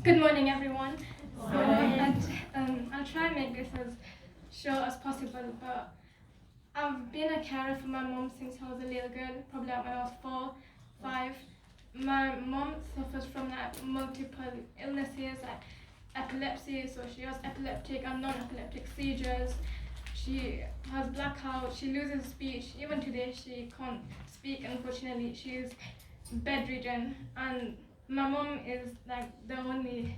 Good morning, everyone. I'll try and make this as short as possible, but I've been a carer for my mom since I was a little girl, probably when I was 4, 5. My mom suffers from multiple illnesses, like epilepsy, so she has epileptic and non-epileptic seizures. She has blackout, she loses speech. Even today, she can't speak, unfortunately. She's bedridden, and my mom is like the only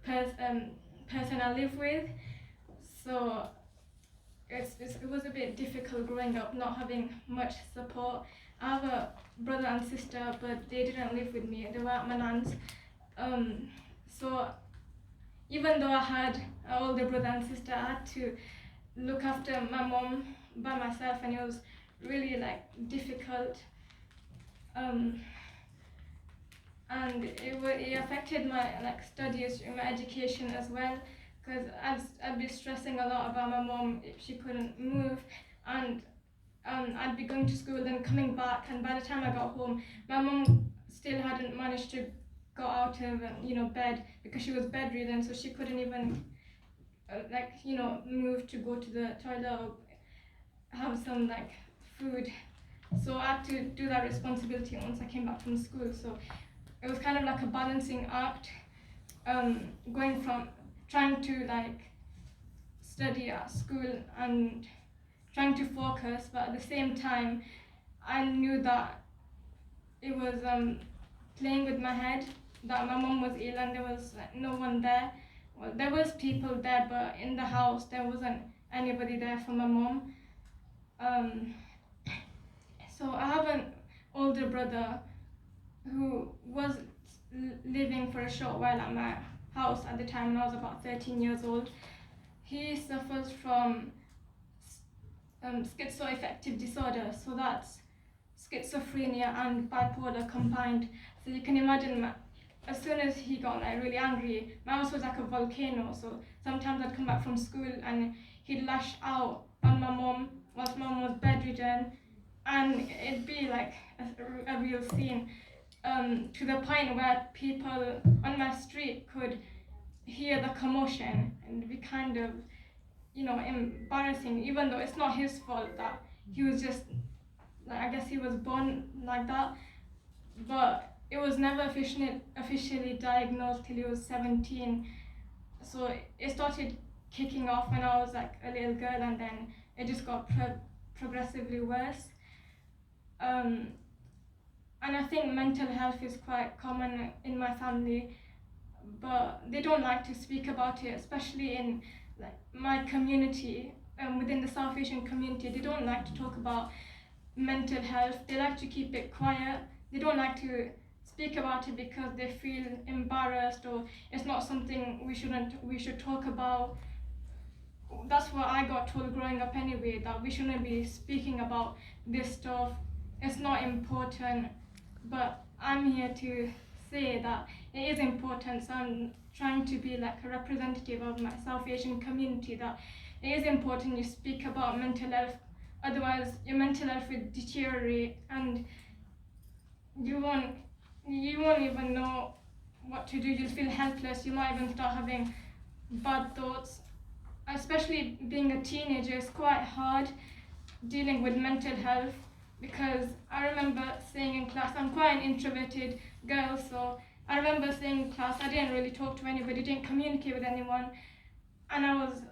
person I live with. So it was a bit difficult growing up, not having much support. I have a brother and sister, but they didn't live with me. They were at my nan's. So even though I had an older brother and sister, I had to look after my mom by myself, and it was really difficult. And it affected my studies, my education as well, because I'd be stressing a lot about my mom if she couldn't move, and I'd be going to school, then coming back, and by the time I got home, my mom still hadn't managed to go out of bed because she was bedridden, so she couldn't even move to go to the toilet or have some food. So I had to do that responsibility once I came back from school. So it was kind of like a balancing act, going from trying to study at school and trying to focus, but at the same time I knew that it was playing with my head, that my mom was ill and there was no one there. Well, there was people there, but in the house there wasn't anybody there for my mom. So I have an older brother who was living for a short while at my house at the time when I was about 13 years old. He suffers from schizoaffective disorder, so that's schizophrenia and bipolar combined. So you can imagine, as soon as he got really angry, my house was like a volcano. So sometimes I'd come back from school and he'd lash out on my mom whilst my mom was bedridden, and it'd be like a real scene, to the point where people on my street could hear the commotion and it'd be kind of embarrassing, even though it's not his fault that he was just I guess he was born like that, but it was never officially diagnosed till he was 17. So it started kicking off when I was a little girl, and then it just got progressively worse. And I think mental health is quite common in my family, but they don't like to speak about it, especially in my community. Within the South Asian community, they don't like to talk about mental health. They like to keep it quiet. They don't like to speak about it because they feel embarrassed, or it's not something we should talk about. That's what I got told growing up anyway, that we shouldn't be speaking about this stuff. It's not important, but I'm here to say that it is important. So I'm trying to be a representative of my South Asian community, that it is important you speak about mental health. Otherwise, your mental health will deteriorate, and you won't even know what to do. You'll feel helpless. You might even start having bad thoughts. Especially being a teenager is quite hard dealing with mental health, because I remember saying in class, I'm quite an introverted girl, so I remember saying in class I didn't really talk to anybody, didn't communicate with anyone, and I was,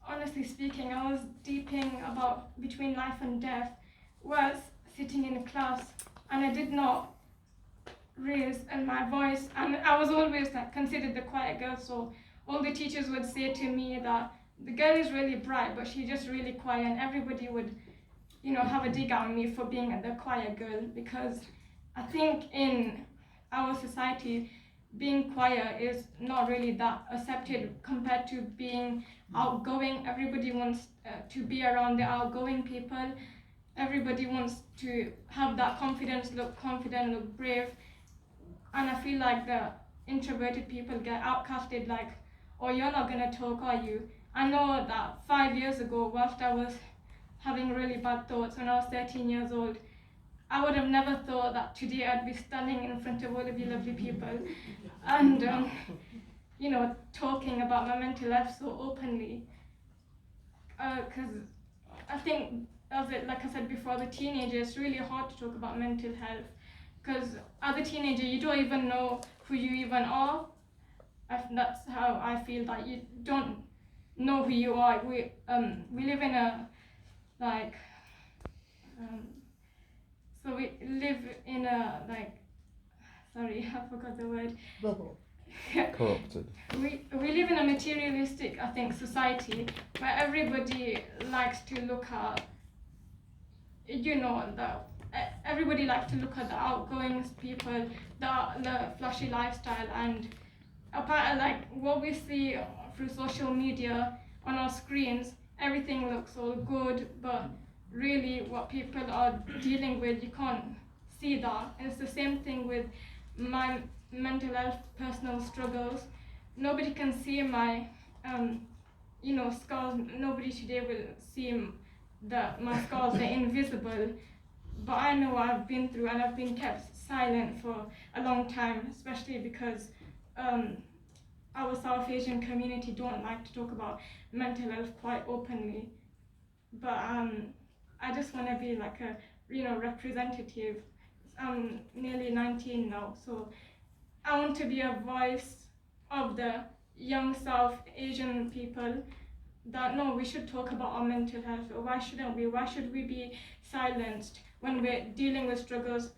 honestly speaking, I was deeping about between life and death whilst sitting in a class, and I did not raise my voice, and I was always considered the quiet girl. So all the teachers would say to me that the girl is really bright, but she's just really quiet, and everybody would have a dig on me for being the quiet girl, because I think in our society being quiet is not really that accepted compared to being outgoing. Everybody wants to be around the outgoing people. Everybody wants to have that confidence, look confident, look brave, and I feel like the introverted people get outcasted, oh, you're not gonna talk, are you? I know that 5 years ago, whilst I was having really bad thoughts when I was 13 years old, I would have never thought that today I'd be standing in front of all of you lovely people and talking about my mental health so openly. Because I think, as like I said before, the teenager, it's really hard to talk about mental health. Because as a teenager, you don't even know who you even are. That's how I feel, that you don't know who you are. We live in a so we live in a sorry, I forgot the word. Bubble. Corrupted. We live in a materialistic, I think, society where everybody likes to look at, everybody likes to look at the outgoing people, the flashy lifestyle, and apart what we see through social media on our screens, everything looks all good, but really what people are dealing with, you can't see that. And it's the same thing with my mental health personal struggles. Nobody can see my scars. Nobody today will see that my scars are invisible, but I know what I've been through, and I've been kept silent for a long time, especially because our South Asian community don't like to talk about mental health quite openly. But I just want to be like a representative. I'm nearly 19 now, so I want to be a voice of the young South Asian people, that no, we should talk about our mental health. Or why shouldn't we? Why should we be silenced when we're dealing with struggles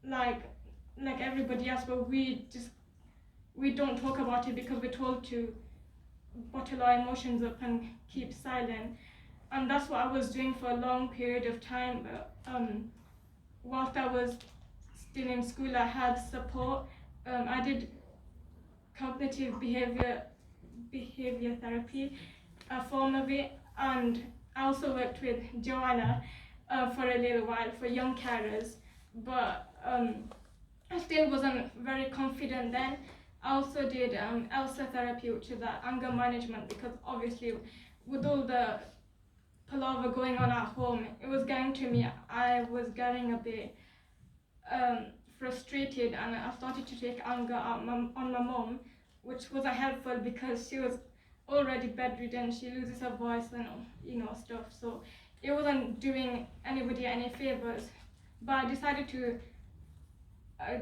like everybody else, but we don't talk about it because we're told to bottle our emotions up and keep silent. And that's what I was doing for a long period of time. But whilst I was still in school, I had support. I did cognitive behavior therapy, a form of it, and I also worked with Joanna for a little while for young carers. But I still wasn't very confident then. I also did ELSA therapy, which is anger management, because obviously with all the palaver going on at home, it was getting to me. I was getting a bit frustrated, and I started to take anger out on my mom, which wasn't helpful because she was already bedridden. She loses her voice and stuff, so it wasn't doing anybody any favors. But I decided to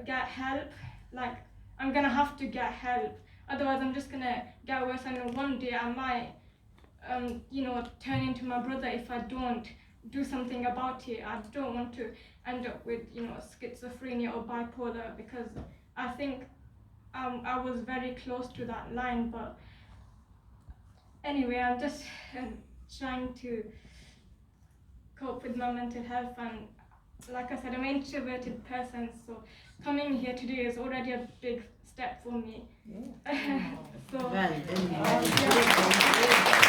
get help. Like, I'm gonna have to get help, otherwise I'm just gonna get worse, and one day I might turn into my brother if I don't do something about it. I don't want to end up with schizophrenia or bipolar, because I think I was very close to that line. But anyway, I'm just trying to cope with my mental health, and like I said, I'm an introverted person, so coming here today is already a big step for me. Yeah. So Right. yeah.